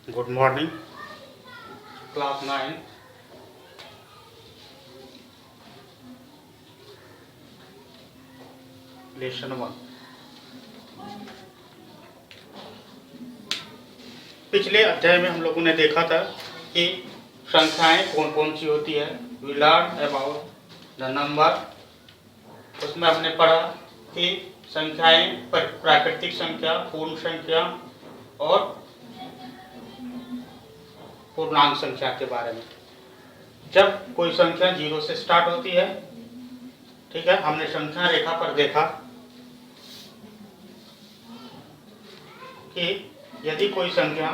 Good morning, class 9. Lesson 1. पिछले अध्याय में हम लोगों ने देखा था कि संख्याएं कौन कौन सी होती है। We learn about the number. उसमें हमने पढ़ा कि संख्याएं प्राकृतिक संख्या, पूर्ण संख्या और पूर्णांक संख्या के बारे में। जब कोई संख्या 0 से स्टार्ट होती है, ठीक है, हमने संख्या रेखा पर देखा कि यदि कोई संख्या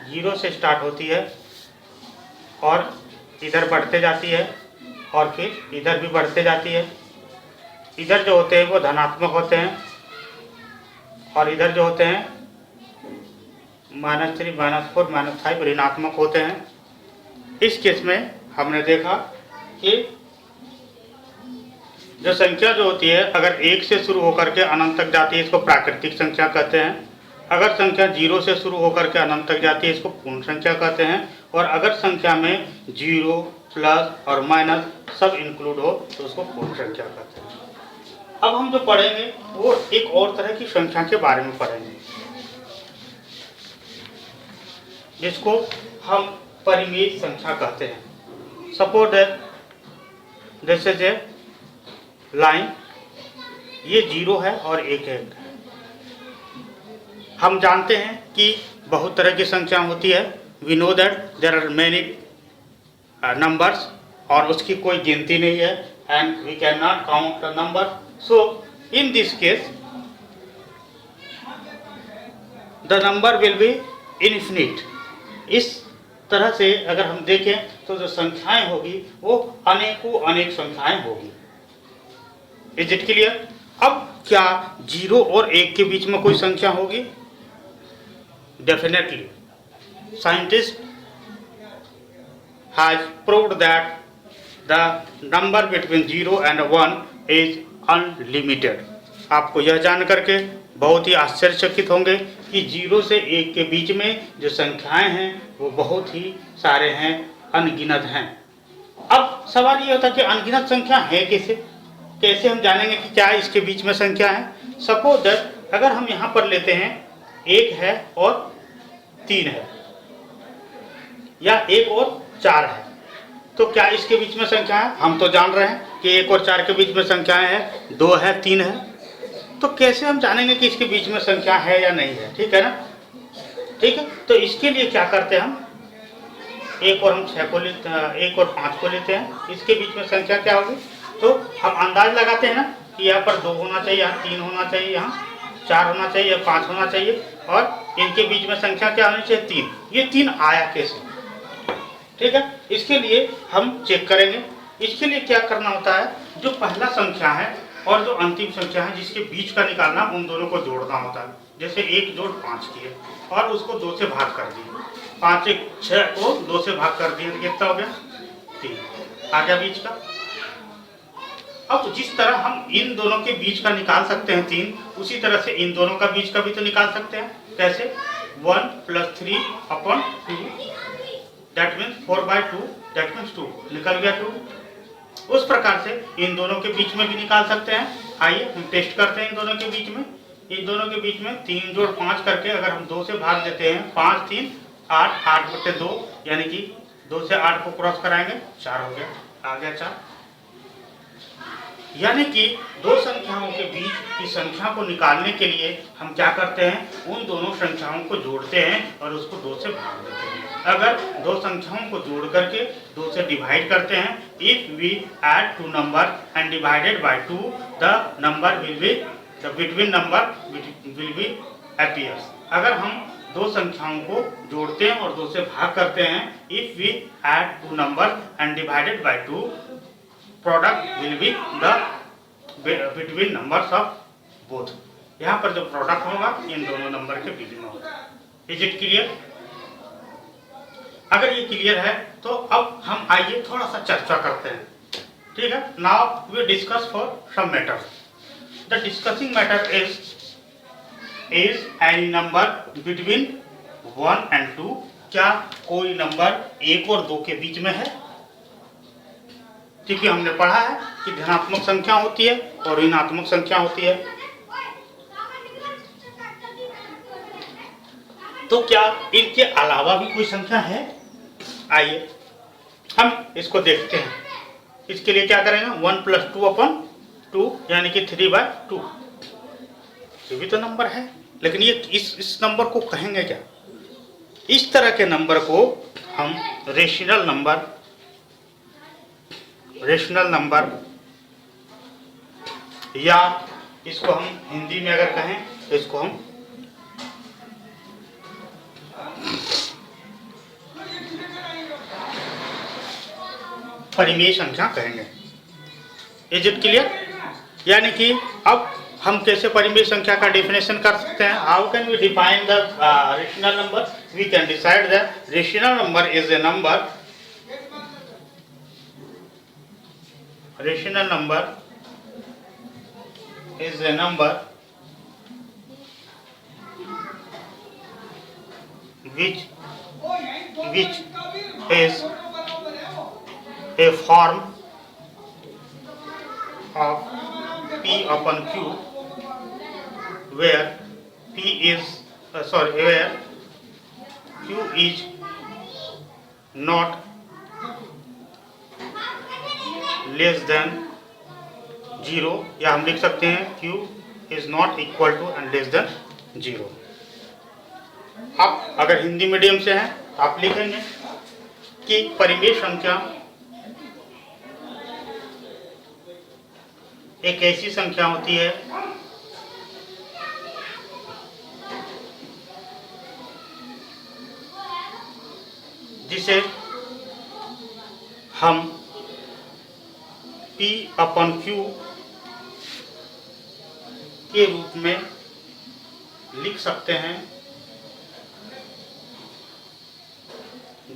0 से स्टार्ट होती है और इधर बढ़ते जाती है और फिर इधर भी बढ़ते जाती है, इधर जो होते हैं वो धनात्मक होते हैं और इधर जो होते हैं -3, -4, -5 ऋणात्मक होते हैं। इस केस में हमने देखा कि जो संख्या जो होती है अगर 1 से शुरू होकर के अनंत तक जाती है, इसको प्राकृतिक संख्या कहते हैं। अगर संख्या 0 से शुरू होकर के अनंत तक जाती है, इसको पूर्ण संख्या कहते हैं। और अगर संख्या में 0, प्लस और माइनस सब इंक्लूड हो तो उसको पूर्ण संख्या कहते हैं। अब हम जो पढ़ेंगे वो एक और तरह की संख्या के बारे में पढ़ेंगे, जिसको हम परिमेय संख्या कहते हैं। Suppose that this is a line, ये 0 है और 1 है। हम जानते हैं कि बहुत तरह की संख्या होती है। We know that there are many numbers और उसकी कोई गिनती नहीं है, and we can not count the number. So in this case the number will be infinite. इस तरह से अगर हम देखें तो जो संख्याएं होगी वो अनेकों अनेक संख्याएं होगी। Is it clear? अब क्या 0 और 1 के बीच में कोई संख्या होगी? Definitely. Scientist has proved that the number between 0 and 1 is unlimited. आपको यह जान करके बहुत ही आश्चर्यचकित होंगे कि 0 से 1 के बीच में जो संख्याएं हैं वो बहुत ही सारे हैं, अनगिनत हैं। अब सवाल ये होता है कि अनगिनत संख्या है कैसे हम जानेंगे कि क्या इसके बीच में संख्या है? सपोज दैट अगर हम यहाँ पर लेते हैं 1 है और 3 है, या 1 और 4 है, तो क्या इसके बीच में संख्या है? हम तो जान रहे हैं कि 1 और 4 के बीच में संख्याएं हैं, 2 है, 3 है। तो कैसे हम जानेंगे कि इसके बीच में संख्या है या नहीं है? ठीक है ना? ठीक है, तो इसके लिए क्या करते हैं हम, 1 और हम 6 को लेते हैं, 1 और 5 को लेते हैं, इसके बीच में संख्या क्या होगी? तो हम अंदाज लगाते हैं ना कि यहाँ पर 2 होना चाहिए, यहाँ 3 होना चाहिए, यहाँ 4 होना चाहिए, 5 होना चाहिए, और इनके बीच में संख्या क्या होनी चाहिए? 3। ये 3 आया कैसे? ठीक है, इसके लिए हम चेक करेंगे। इसके लिए क्या करना होता है, जो पहला संख्या है और जो अंतिम संख्या है जिसके बीच का निकालना, उन दोनों को जोड़ना होता है। जैसे 1 जोड़ 5 किए और उसको 2 से भाग कर दिए, 5 1 6 को 2 से भाग कर दिए, कितना हो गया? 3 आ गया बीच का। अब जिस तरह हम इन दोनों के बीच का निकाल सकते हैं 3, उसी तरह से इन दोनों का बीच का भी तो निकाल सकते हैं। कैसे? 1 + 3/2, दैट मीन्स 4/2, दैट मीन्स 2, निकल गया 2। उस प्रकार से इन दोनों के बीच में भी निकाल सकते हैं। आइए हम टेस्ट करते हैं इन दोनों के बीच में। इन दोनों के बीच में 3 जोड़ 5 करके अगर हम 2 से भाग देते हैं, 5 3 8, 8/2, यानी कि 2 से 8 को क्रॉस कराएंगे, 4 हो गया, आ गया 4। यानी कि दो संख्याओं के बीच की संख्या को निकालने के लिए हम क्या करते हैं, उन दोनों संख्याओं को जोड़ते हैं और उसको 2 से भाग देते हैं। अगर दो संख्याओं को जोड़ करके 2 से डिवाइड करते हैं, if we add 2 number and divided by 2, the number will be, the between number will be appears. अगर हम दो संख्याओं को जोड़ते हैं और 2 से भाग करते हैं, if we add 2 number and divided by 2, product will be the between numbers of both. यहाँ पर जो प्रोडक्ट होगा इन दोनों नंबर के बीच में होगा। Is it clear? अगर ये क्लियर है तो अब हम आइए थोड़ा सा चर्चा करते हैं। ठीक है, now we discuss for some matter. The discussing matter is is any number between 1 and 2? क्या कोई नंबर 1 और 2 के बीच में है? क्योंकि हमने पढ़ा है कि धनात्मक संख्या होती है और ऋणात्मक संख्या होती है। तो क्या इनके अलावा भी कोई संख्या है? आइए हम इसको देखते हैं। इसके लिए क्या करेंगे? 1 + 2/2 यानी कि 3/2। ये भी तो नंबर है, लेकिन ये इस नंबर को कहेंगे क्या? इस तरह के नंबर को हम रेशनल नंबर या इसको हम हिंदी में अगर कहें तो इसको हम परिमेय संख्या कहेंगे। Is it clear? यानी कि अब हम कैसे परिमेय संख्या का डेफिनेशन कर सकते हैं? How can we define the rational number? We can decide that rational number is a number which is a form of P/Q where where Q is not less than 0, या हम लिख सकते हैं Q is not equal to and less than 0। आप अगर Hindi medium से हैं आप लिखेंगे कि परिमेय संख्या एक ऐसी संख्या होती है जिसे हम P/Q के रूप में लिख सकते हैं,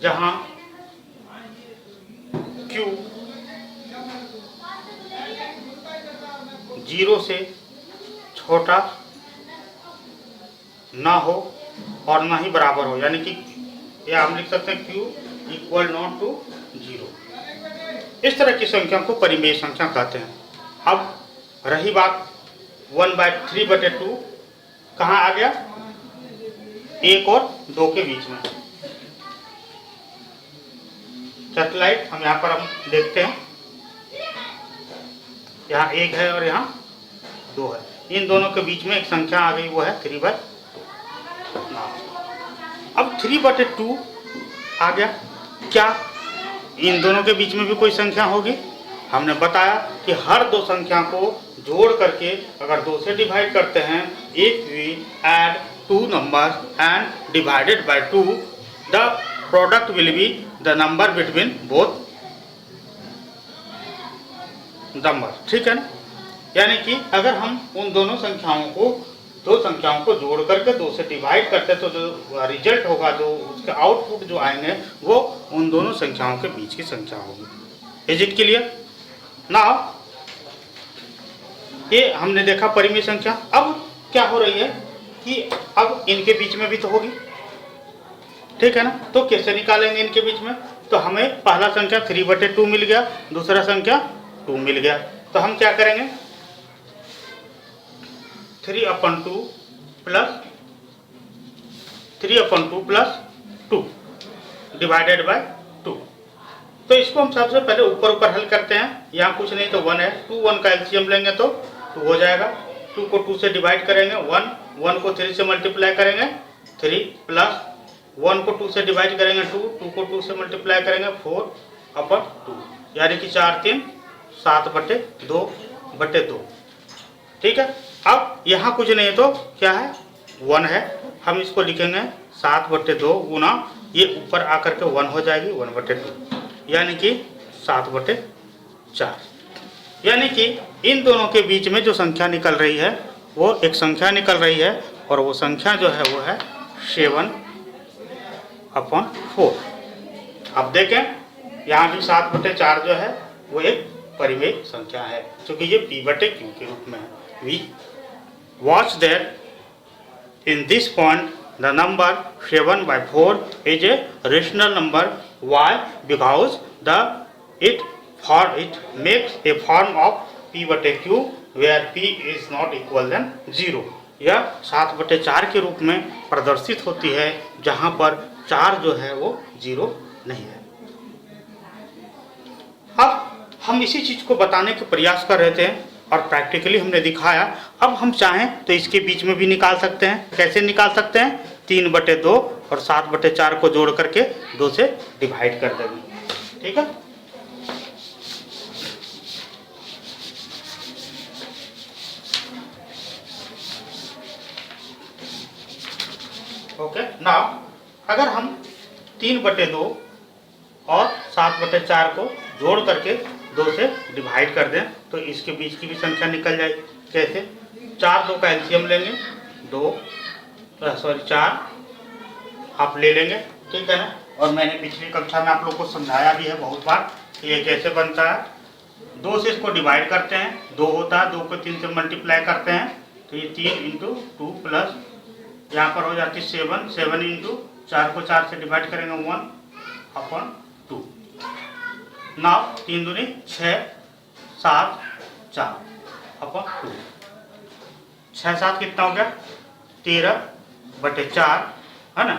जहां Q 0 से छोटा ना हो और ना ही बराबर हो, यानी कि या हम लिख सकते हैं Q = not to 0। इस तरह की संख्या को परिमेय संख्या कहते हैं। अब रही बात 1/3/2 कहाँ आ गया? 1 और 2 के बीच में। सैटेलाइट हम यहाँ पर हम देखते हैं, यहाँ 1 है और यहाँ 2 है। इन दोनों के बीच में एक संख्या आ गई, वो है 3/2। अब 3/2 आ गया। क्या इन दोनों के बीच में भी कोई संख्या होगी? हमने बताया कि हर दो संख्या को जोड़ करके अगर 2 से डिवाइड करते हैं, if we add 2 numbers and divided by 2, the product will be the number between both numbers। ठीक है ना? यानी कि अगर हम उन दोनों संख्याओं को जोड़ करके 2 से डिवाइड करते हैं तो जो रिजल्ट होगा, जो उसके आउटपुट जो आएंगे, वो उन दोनों संख्याओं के बीच की संख्या होगी। Is it clear? नाउ ये हमने देखा परिमेय संख्या। अब क्या हो रही है कि अब इनके बीच में भी तो होगी, ठीक है ना? तो कैसे निकालेंगे इनके बीच में? तो हमें पहला संख्या 3/2 मिल गया, दूसरा संख्या 2 मिल गया। तो हम क्या करेंगे? 3/2 प्लस 2 डिवाइडेड बाय 2। तो इसको हम सबसे पहले ऊपर हल करते हैं। यहाँ कुछ नहीं तो 1 है, 2 1 का एलसीएम लेंगे तो 2 हो जाएगा। 2 को 2 से डिवाइड करेंगे 1 को 3 से मल्टीप्लाई करेंगे 3, प्लस 1 को 2 से डिवाइड करेंगे 2 को 2 से मल्टीप्लाई करेंगे 4/2, यानी कि 4 3 7/2/2। ठीक है? अब यहाँ कुछ नहीं तो क्या है? 1 है। हम इसको लिखेंगे 7/2 गुना ये ऊपर आकर के 1 हो जाएगी 1/2, यानी कि 7/4। यानी कि इन दोनों के बीच में जो संख्या निकल रही है वो एक संख्या निकल रही है, और वो संख्या जो है वो है 7/4। अब देखें यहाँ भी 7/4 जो है वो एक परिमेय संख्या है, क्योंकि ये P/Q के रूप में है। We watch that in this point the number 7 by 4 is a rational number. Why? Because it makes a form of p/q where p is not equal than 0. यह 7/4 के रूप में प्रदर्शित होती है जहाँ पर 4 जो है वो 0 नहीं है। अब हम इसी चीज को बताने के प्रयास कर रहे थे और प्रैक्टिकली हमने दिखाया। अब हम चाहें तो इसके बीच में भी निकाल सकते हैं। कैसे निकाल सकते हैं? 3/2 और 7/4 को जोड़ करके 2 से डिवाइड कर देंगे। ठीक है, ओके। नाउ अगर हम 3/2 और 7/4 को जोड़ करके 2 से डिवाइड कर दें तो इसके बीच की भी संख्या निकल जाएगी। कैसे? 4 2 का एलसीएम लेंगे, 4 आप ले लेंगे, ठीक है ना। और मैंने पिछली कक्षा में आप लोग को समझाया भी है बहुत बार कि ये कैसे बनता है। 2 से इसको डिवाइड करते हैं, 2 होता है, 2 को 3 से मल्टीप्लाई करते हैं तो ये 3 × 2 प्लस यहाँ पर हो जाती है 7, 7 × 4 को 4 से डिवाइड करेंगे 1/2। नाउ 3 दूनी 6, 7, 4/2। 6 7 कितना हो गया? 13/4 है ना,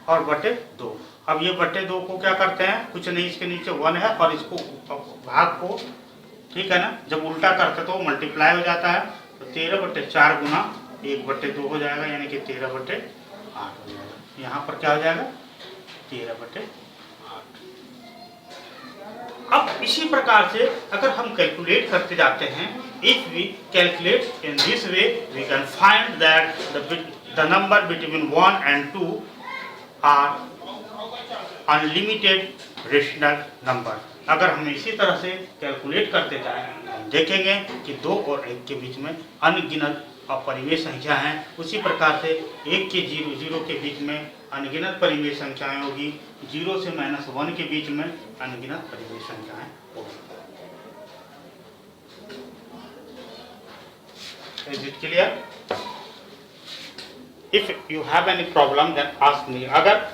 और बटे 2। अब ये बटे 2 को क्या करते हैं? कुछ नहीं, इसके नीचे 1 है और इसको भाग को, ठीक है ना, जब उल्टा करते तो मल्टीप्लाई हो जाता है तो 13/4 गुना 1/2 हो जाएगा, यानी कि 13/8 हो जाएगा। यहाँ पर क्या हो जाएगा? 13/8। अब इसी प्रकार से अगर हम कैलकुलेट करते जाते हैं, if we calculate in this way we can find that the number between 1 and 2 are unlimited rational number. अगर हम इसी तरह से कैलकुलेट करते जाएं हम देखेंगे कि 2 और 1 के बीच में अनगिनत अपरिमेय संख्या हैं। उसी प्रकार से 1 के 0 के बीच में अनगिनत परिमेय संख्याएं होगी, 0 से -1 के बीच में अनगिनत परिमेय संख्याएं होगी। Is it clear? If you have any problem then ask me. अगर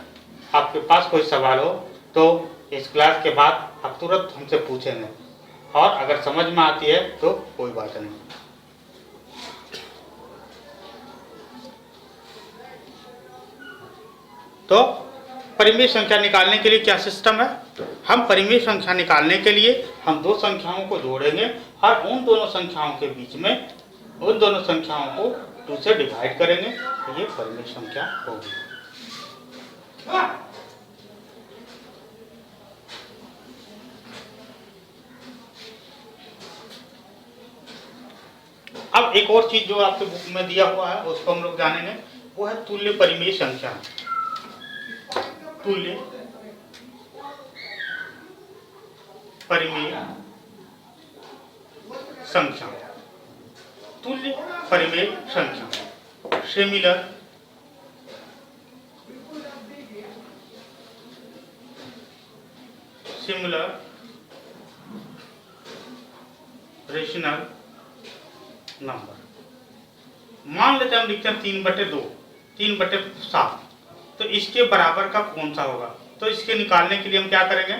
आपके पास कोई सवाल हो तो इस क्लास के बाद आप तुरंत हमसे पूछेंगे, और अगर समझ में आती है तो कोई बात नहीं। तो परिमेय संख्या निकालने के लिए क्या सिस्टम है? हम परिमेय संख्या निकालने के लिए हम 2 संख्याओं को जोड़ेंगे और उन दोनों संख्याओं के बीच में उन दोनों संख्याओं को 2 से डिवाइड करेंगे तो ये परिमेय संख्या होगी। अब एक और चीज जो आपके बुक में दिया हुआ है उसको हम लोग जानेंगे, वो है तुल्य परिमेय संख्या। तुल्य परिमेय संख्या, तुल्य परिमेय संख्या, सिमिलर रेशनल नंबर। मान लेते हैं हम लिखते हैं 3/2, 3/7, तो इसके बराबर का कौन सा होगा? तो इसके निकालने के लिए हम क्या करेंगे?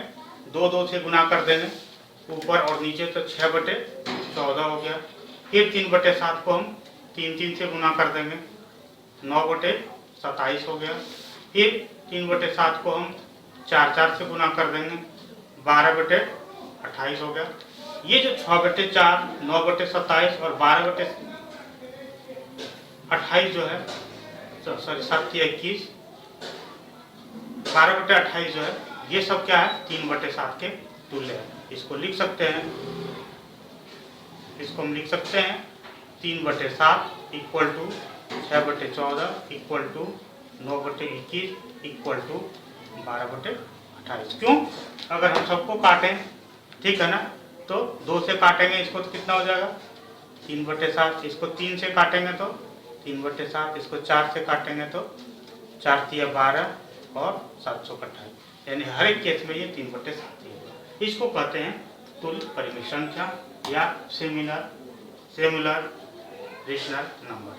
2 से गुना कर देंगे ऊपर और नीचे, तो 6/14 हो गया। फिर 3/7 को हम 3 से गुना कर देंगे, 9/27 हो गया। फिर 3/7 को हम 4 से गुना कर देंगे, 12/28 हो गया। ये जो 6/4, 9/27 और 12/28 जो है, सॉरी 7×21, 12/28 जो है, ये सब क्या है? 3/7 के तुल्य है। इसको लिख सकते हैं, इसको हम लिख सकते हैं 3/7 equal to 6/14 equal to 9/21 equal to 12/28। क्यों? अगर हम सबको काटें, ठीक है ना, तो 2 से काटेंगे इसको तो कितना हो जाएगा? 3/7। इसको 3 से काटेंगे तो 3/7, इसको 4 से काटेंगे तो 4 × 12 और 728, यानी हर एक केस में ये 3/7 ही होगा। इसको कहते हैं तुल्य परिमेय संख्या या सिमिलर रेशनल नंबर।